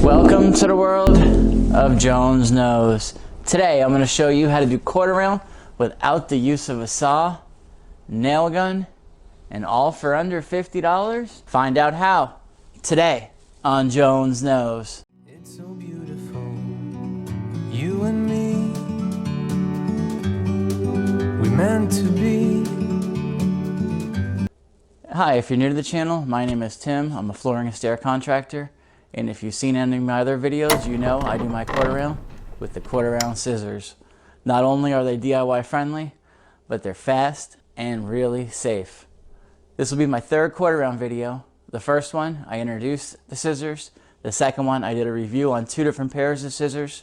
Welcome to the world of Jones Knows. Today I'm going to show you how to do quarter round without the use of a saw, nail gun, and all for under $50. Find out how today on Jones Knows. It's so beautiful, you and me, we meant to be. Hi, if you're new to the channel, my name is Tim. I'm a flooring and stair contractor. And if you've seen any of my other videos, you know I do my quarter round with the quarter round scissors. Not only are they DIY friendly, but they're fast and really safe. This will be my third quarter round video. The first one, I introduced the scissors. The second one, I did a review on 2 different pairs of scissors.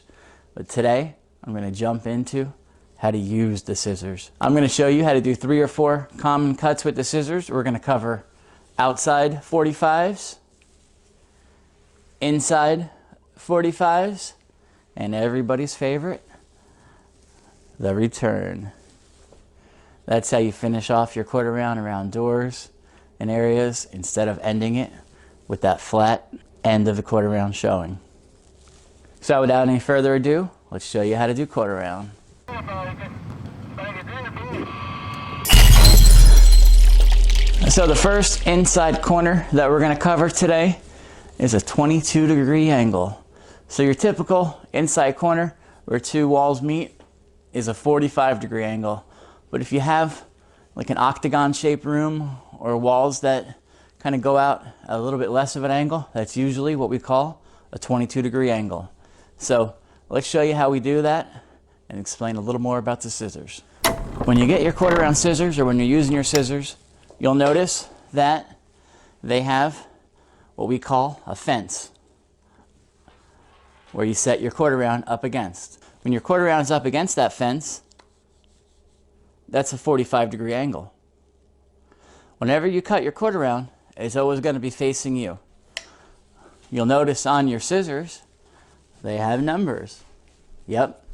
But today, I'm going to jump into how to use the scissors. I'm going to show you how to do 3 or 4 common cuts with the scissors. We're going to cover outside 45s, inside 45s, and everybody's favorite, the return. That's how you finish off your quarter round around doors and areas instead of ending it with that flat end of the quarter round showing. So without any further ado, let's show you how to do quarter round. So the first inside corner that we're going to cover today is a 22-degree angle. So your typical inside corner where 2 walls meet is a 45-degree angle. But if you have like an octagon shaped room or walls that kind of go out a little bit less of an angle, that's usually what we call a 22-degree angle. So let's show you how we do that and explain a little more about the scissors. When you get your quarter round scissors, or when you're using your scissors, you'll notice that they have what we call a fence where you set your quarter round up against. When your quarter round is up against that fence, that's a 45-degree angle. Whenever you cut your quarter round, it's always going to be facing you. You'll notice on your scissors, they have numbers. Yep,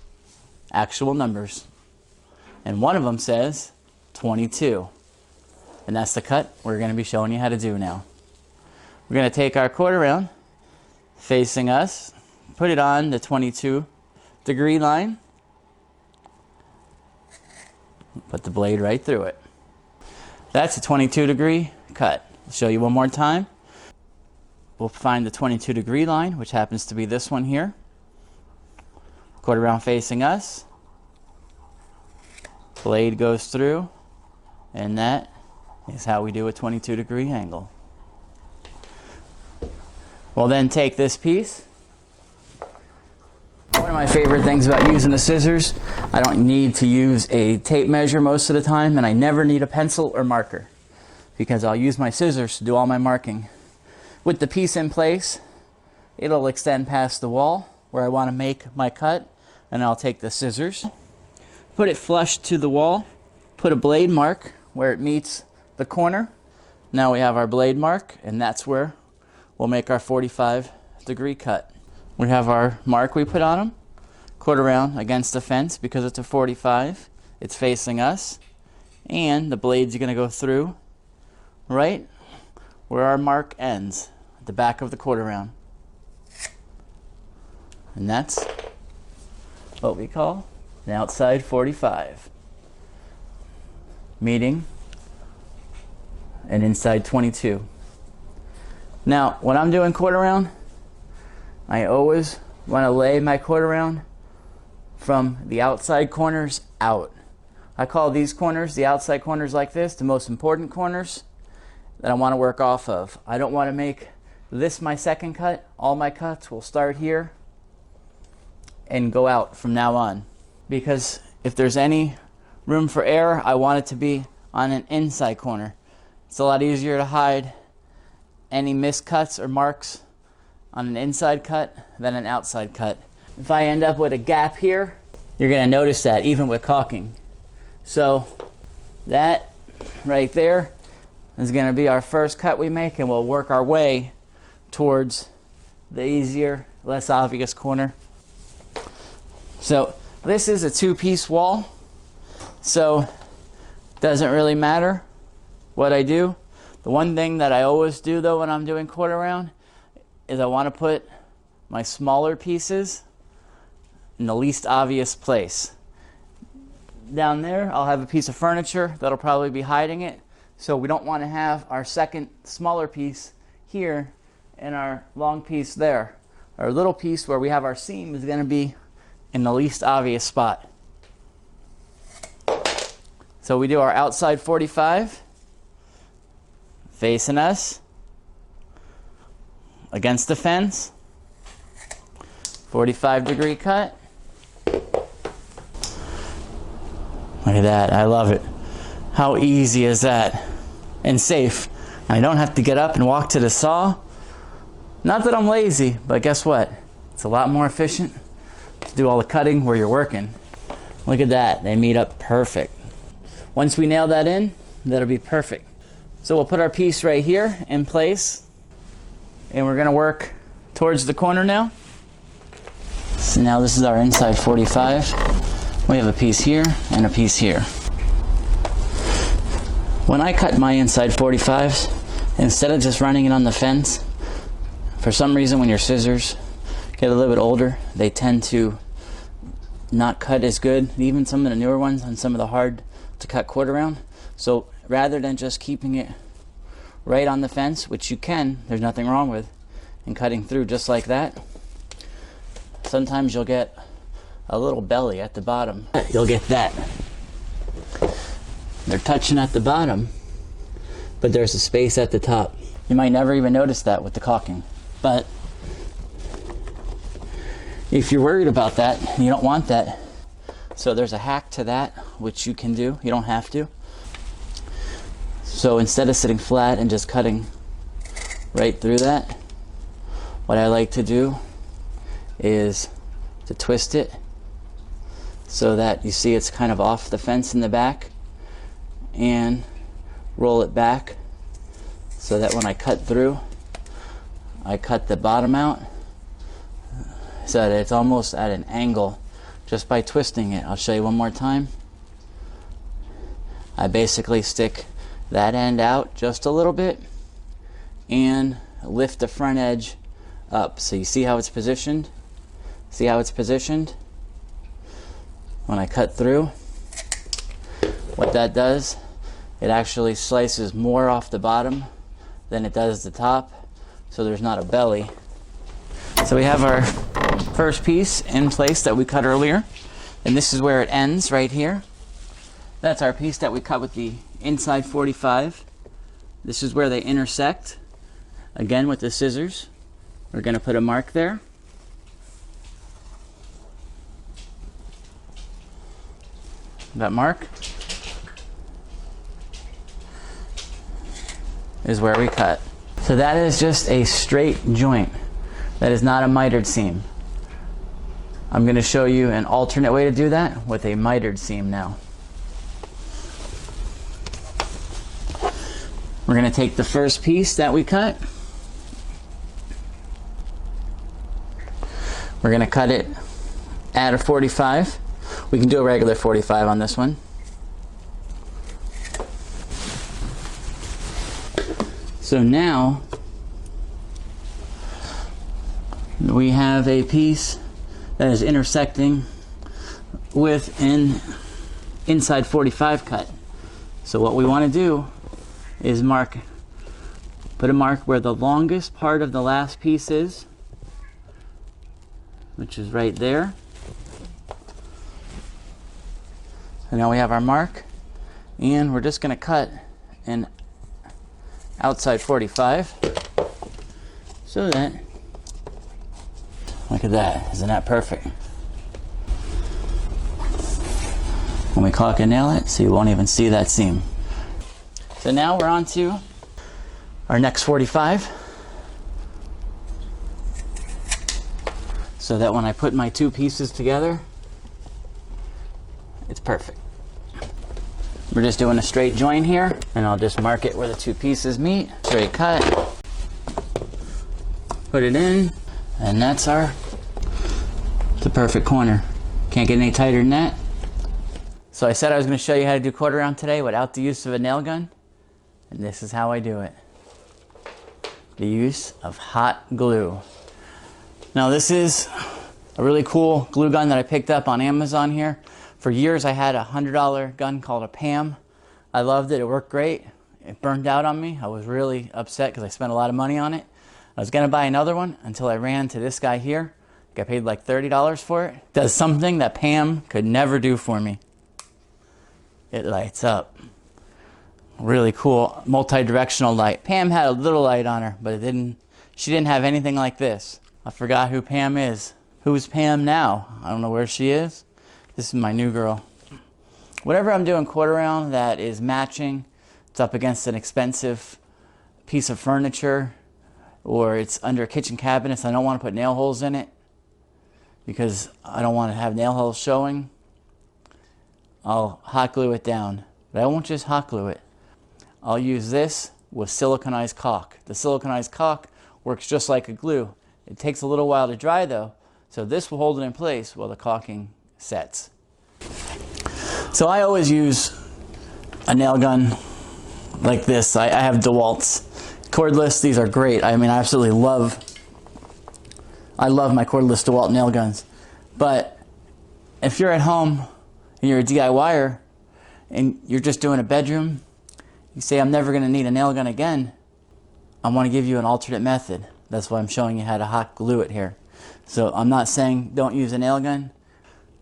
actual numbers. And one of them says 22. And that's the cut we're going to be showing you how to do now. We're going to take our quarter round facing us, put it on the 22-degree line, put the blade right through it. That's a 22-degree cut. I'll show you one more time. We'll find the 22-degree line, which happens to be this one here. Quarter round facing us. Blade goes through, and that is how we do a 22-degree angle. We'll then take this piece. One of my favorite things about using the scissors, I don't need to use a tape measure most of the time, and I never need a pencil or marker because I'll use my scissors to do all my marking. With the piece in place, it'll extend past the wall where I want to make my cut, and I'll take the scissors, put it flush to the wall, put a blade mark where it meets the corner. Now we have our blade mark, and that's where we'll make our 45-degree cut. We have our mark we put on them, quarter round against the fence because it's a 45. It's facing us, and the blade's going to go through right where our mark ends, at the back of the quarter round. And that's what we call an outside 45, meeting an inside 22. Now, when I'm doing quarter round, I always want to lay my quarter round from the outside corners out. I call these corners, the outside corners like this, the most important corners that I want to work off of. I don't want to make this my second cut. All my cuts will start here and go out from now on. Because if there's any room for error, I want it to be on an inside corner. It's a lot easier to hide any miscuts or marks on an inside cut than an outside cut. If I end up with a gap here, you're going to notice that even with caulking. So that right there is going to be our first cut we make, and we'll work our way towards the easier, less obvious corner. So this is a 2-piece wall, so it doesn't really matter what I do. The one thing that I always do though when I'm doing quarter round is I want to put my smaller pieces in the least obvious place. Down there, I'll have a piece of furniture that'll probably be hiding it. So we don't want to have our second smaller piece here and our long piece there. Our little piece where we have our seam is going to be in the least obvious spot. So we do our outside 45, facing us, against the fence, 45-degree cut. Look at that, I love it. How easy is that? And safe. I don't have to get up and walk to the saw. Not that I'm lazy, but guess what? It's a lot more efficient to do all the cutting where you're working. Look at that, they meet up perfect. Once we nail that in, that'll be perfect. So we'll put our piece right here in place, and we're gonna work towards the corner now. So now this is our inside 45. We have a piece here and a piece here. When I cut my inside 45s, instead of just running it on the fence, for some reason when your scissors get a little bit older, they tend to not cut as good. Even some of the newer ones on some of the hard to cut quarter round. So rather than just keeping it right on the fence, which you can, there's nothing wrong with, and cutting through just like that, sometimes you'll get a little belly at the bottom. You'll get that. They're touching at the bottom, but there's a space at the top. You might never even notice that with the caulking. But if you're worried about that, you don't want that. So there's a hack to that, which you can do. You don't have to. So instead of sitting flat and just cutting right through that, what I like to do is to twist it so that you see it's kind of off the fence in the back, and roll it back so that when I cut through, I cut the bottom out so that it's almost at an angle just by twisting it. I'll show you one more time. I basically stick that end out just a little bit and lift the front edge up. So you see how it's positioned? See how it's positioned? When I cut through, what that does, it actually slices more off the bottom than it does the top, so there's not a belly. So we have our first piece in place that we cut earlier, and this is where it ends right here. That's our piece that we cut with the inside 45. This is where they intersect, again with the scissors. We're going to put a mark there. That mark is where we cut. So that is just a straight joint. That is not a mitered seam. I'm going to show you an alternate way to do that with a mitered seam now. We're going to take the first piece that we cut. We're going to cut it at a 45. We can do a regular 45 on this one. So now we have a piece that is intersecting with an inside 45 cut. So what we want to do is put a mark where the longest part of the last piece is, which is right there. And now we have our mark, and we're just going to cut an outside 45 so that, look at that, isn't that perfect? When we caulk and nail it, so you won't even see that seam. So now we're on to our next 45, so that when I put my two pieces together, it's perfect. We're just doing a straight join here, and I'll just mark it where the two pieces meet. Straight cut, put it in, and that's the perfect corner. Can't get any tighter than that. So I said I was going to show you how to do quarter round today without the use of a nail gun, and this is how I do it. The use of hot glue. Now this is a really cool glue gun that I picked up on Amazon here. For years I had a $100 gun called a PAM. I loved it, it worked great. It burned out on me. I was really upset because I spent a lot of money on it. I was gonna buy another one until I ran into this guy here. Got paid like $30 for it. It does something that PAM could never do for me. It lights up. Really cool multi-directional light. Pam had a little light on her, but she didn't have anything like this. I forgot who Pam is. Who's Pam now? I don't know where she is. This is my new girl. Whenever I'm doing quarter round that is matching, it's up against an expensive piece of furniture, or it's under kitchen cabinets, I don't want to put nail holes in it because I don't want to have nail holes showing. I'll hot glue it down, but I won't just hot glue it. I'll use this with siliconized caulk. The siliconized caulk works just like a glue. It takes a little while to dry though, so this will hold it in place while the caulking sets. So I always use a nail gun like this. I have DeWalt's cordless. These are great. I mean, I love my cordless DeWalt nail guns. But if you're at home and you're a DIYer and you're just doing a bedroom, you say, I'm never going to need a nail gun again. I want to give you an alternate method. That's why I'm showing you how to hot glue it here. So I'm not saying don't use a nail gun.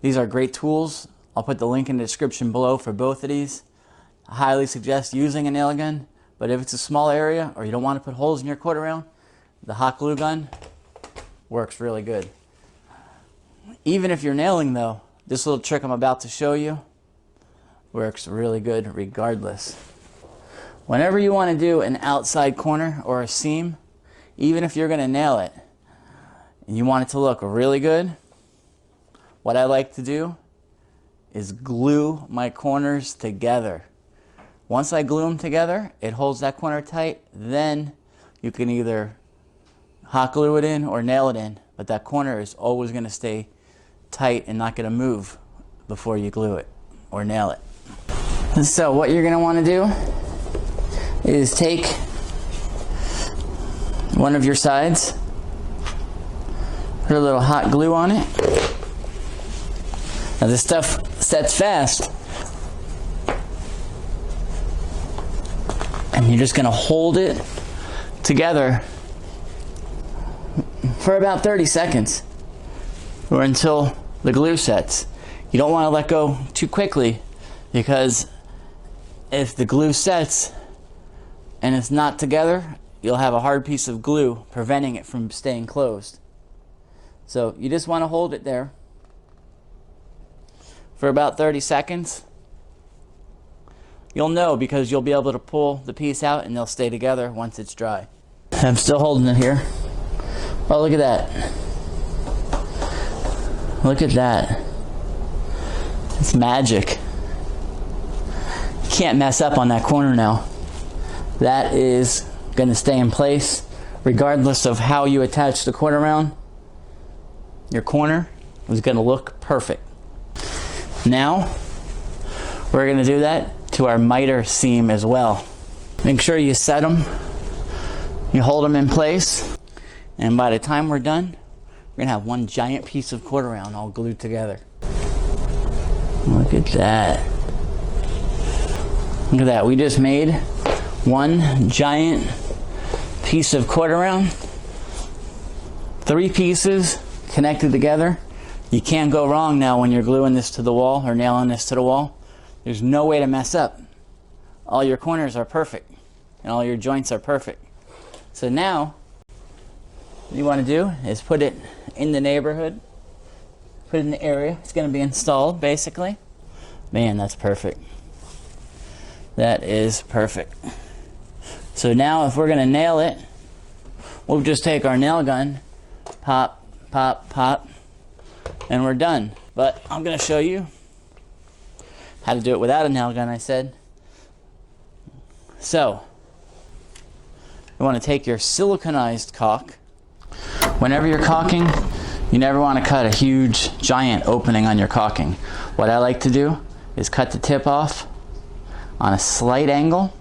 These are great tools. I'll put the link in the description below for both of these. I highly suggest using a nail gun, but if it's a small area or you don't want to put holes in your quarter round, the hot glue gun works really good. Even if you're nailing though, this little trick I'm about to show you works really good regardless. Whenever you want to do an outside corner or a seam, even if you're going to nail it and you want it to look really good, what I like to do is glue my corners together. Once I glue them together, it holds that corner tight. Then you can either hot glue it in or nail it in, but that corner is always going to stay tight and not going to move before you glue it or nail it. So what you're going to want to do is take one of your sides, put a little hot glue on it. Now this stuff sets fast, and you're just going to hold it together for about 30 seconds or until the glue sets. You don't want to let go too quickly, because if the glue sets and it's not together, you'll have a hard piece of glue preventing it from staying closed. So you just want to hold it there for about 30 seconds. You'll know because you'll be able to pull the piece out and they'll stay together once it's dry. I'm still holding it here. Oh, look at that. Look at that. It's magic. You can't mess up on that corner now. That is going to stay in place regardless of how you attach the corner round. Your corner is going to look perfect. Now we're going to do that to our miter seam as well. Make sure you set them, you hold them in place, and by the time we're done, we're going to have one giant piece of quarter round all glued together. Look at that. Look at that. We just made one giant piece of quarter round. 3 pieces connected together. You can't go wrong now when you're gluing this to the wall or nailing this to the wall. There's no way to mess up. All your corners are perfect and all your joints are perfect. So now what you want to do is put it in the neighborhood, put it in the area it's going to be installed basically. Man, that's perfect. That is perfect. So now if we're going to nail it, we'll just take our nail gun, pop, pop, pop, and we're done. But I'm going to show you how to do it without a nail gun, I said. So you want to take your siliconized caulk. Whenever you're caulking, you never want to cut a huge giant opening on your caulking. What I like to do is cut the tip off on a slight angle.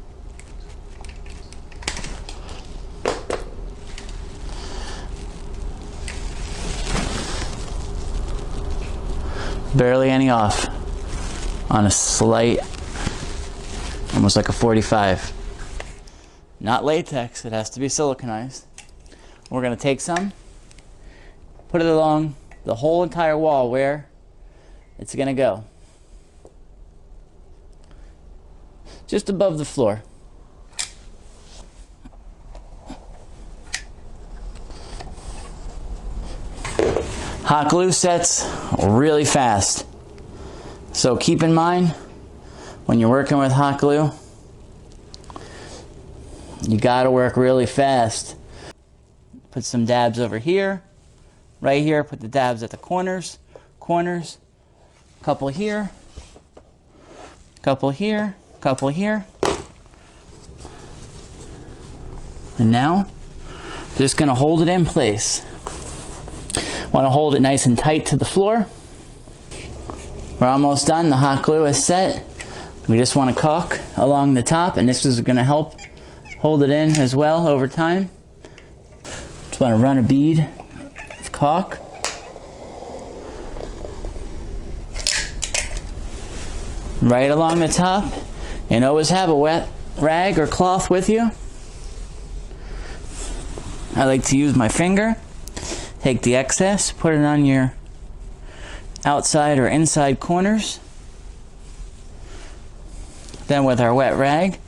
Barely any off on a slight, almost like a 45. Not latex, it has to be siliconized. We're gonna take some, put it along the whole entire wall where it's gonna go. Just above the floor. Hot glue sets really fast. So keep in mind, when you're working with hot glue, you gotta work really fast. Put some dabs over here, right here, put the dabs at the corners, couple here, couple here, couple here. And now, just gonna hold it in place. Want to hold it nice and tight to the floor. We're almost done. The hot glue is set. We just want to caulk along the top, and this is going to help hold it in as well over time. Just want to run a bead of caulk. Right along the top, and always have a wet rag or cloth with you. I like to use my finger. Take the excess, put it on your outside or inside corners. Then with our wet rag,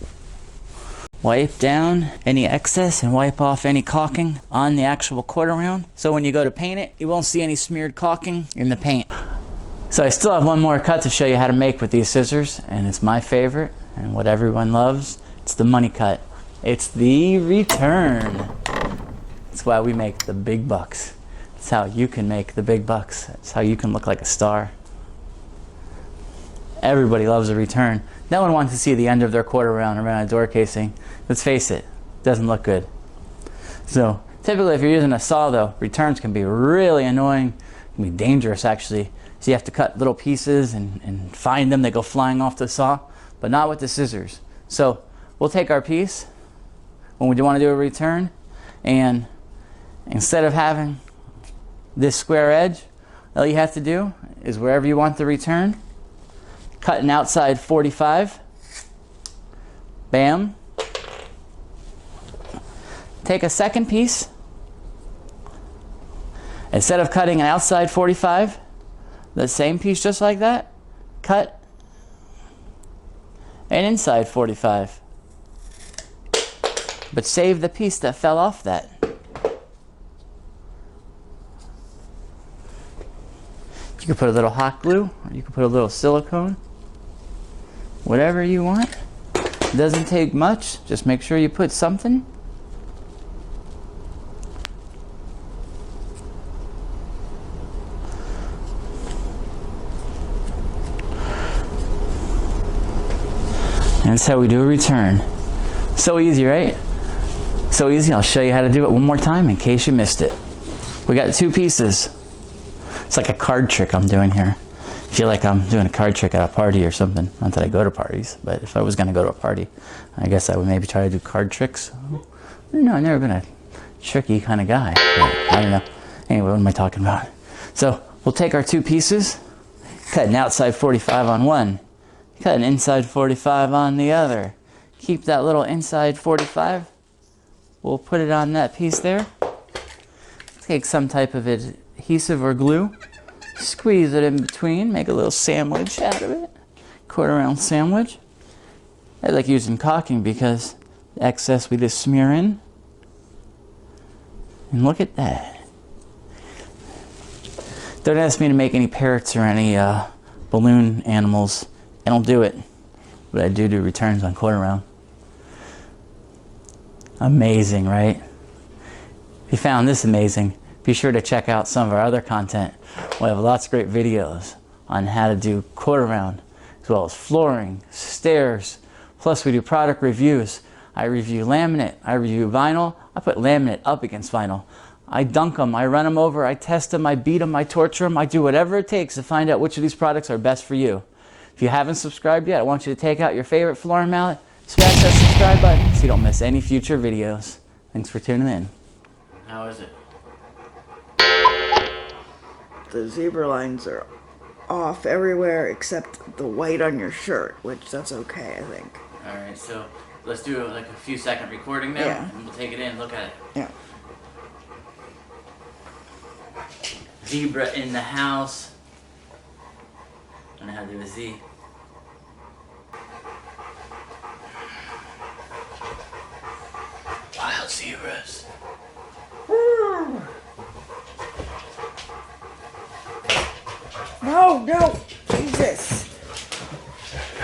wipe down any excess and wipe off any caulking on the actual quarter round. So when you go to paint it, you won't see any smeared caulking in the paint. So I still have one more cut to show you how to make with these scissors, and it's my favorite and what everyone loves. It's the money cut. It's the return. That's why we make the big bucks. That's how you can make the big bucks. That's how you can look like a star. Everybody loves a return. No one wants to see the end of their quarter round around a door casing. Let's face it, it doesn't look good. So typically if you're using a saw though, returns can be really annoying, can be dangerous actually. So you have to cut little pieces and find them, they go flying off the saw, but not with the scissors. So we'll take our piece when we do want to do a return, and instead of having this square edge, all you have to do is wherever you want the return, cut an outside 45, bam. Take a second piece, instead of cutting an outside 45, the same piece just like that, cut an inside 45. But save the piece that fell off that. You can put a little hot glue, or you can put a little silicone, whatever you want. It doesn't take much, just make sure you put something. And that's how we do a return. So easy, right? So easy, I'll show you how to do it one more time in case you missed it. We got two pieces. It's like a card trick I'm doing here. I feel like I'm doing a card trick at a party or something. Not that I go to parties, but if I was gonna go to a party, I guess I would maybe try to do card tricks. I don't know, I've never been a tricky kind of guy. I don't know. Anyway, what am I talking about? So we'll take our two pieces, cut an outside 45 on one, cut an inside 45 on the other. Keep that little inside 45. We'll put it on that piece there. Take some type of adhesive or glue, squeeze it in between, make a little sandwich out of it, quarter round sandwich. I like using caulking because the excess we just smear in. And look at that. Don't ask me to make any parrots or any balloon animals. I don't do it, but I do returns on quarter round. Amazing, right? If you found this amazing, be sure to check out some of our other content. We have lots of great videos on how to do quarter round, as well as flooring, stairs. Plus we do product reviews. I review laminate, I review vinyl. I put laminate up against vinyl. I dunk them, I run them over, I test them, I beat them, I torture them. I do whatever it takes to find out which of these products are best for you. If you haven't subscribed yet, I want you to take out your favorite flooring mallet, smash that subscribe button so you don't miss any future videos. Thanks for tuning in. How is it? The zebra lines are off everywhere except the white on your shirt, which that's okay, I think. All right, so let's do like a few second recording now, Yeah. and we'll take it in. Look at it. Yeah. Zebra in the house. I don't know how to do a Z. Wild zebras. No, Jesus.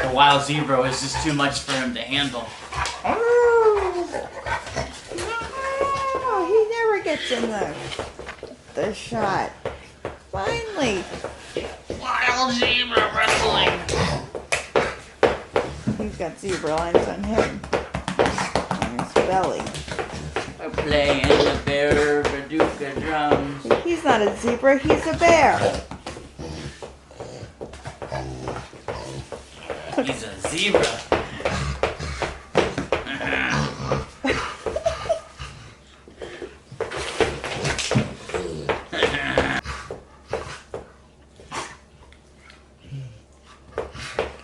The wild zebra is just too much for him to handle. Oh, he never gets in the shot. Finally. Wild zebra wrestling. He's got zebra lines on him. On his belly. We're playing the bear Baduka drums. He's not a zebra, he's a bear. He's a zebra.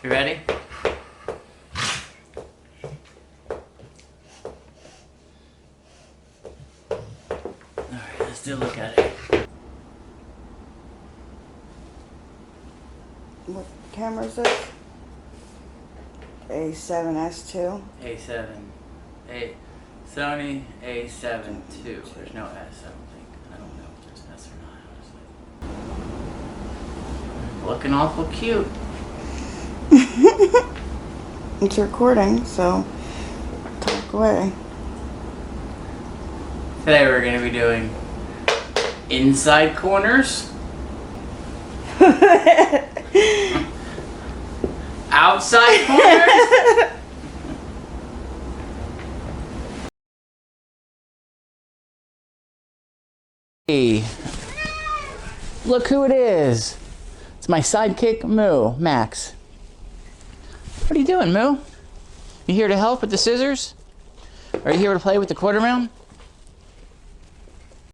You ready? Alright, let's do a look at it. What camera is this? A7S2. A7. Sony A7 II. There's no S, I don't think. I don't know if there's an S or not, honestly. Looking awful cute. It's recording, so talk away. Today we're going to be doing inside corners, outside corners, hey, look who it is. It's my sidekick, Moo, Max. What are you doing, Moo? You here to help with the scissors? Are you here to play with the quarter round?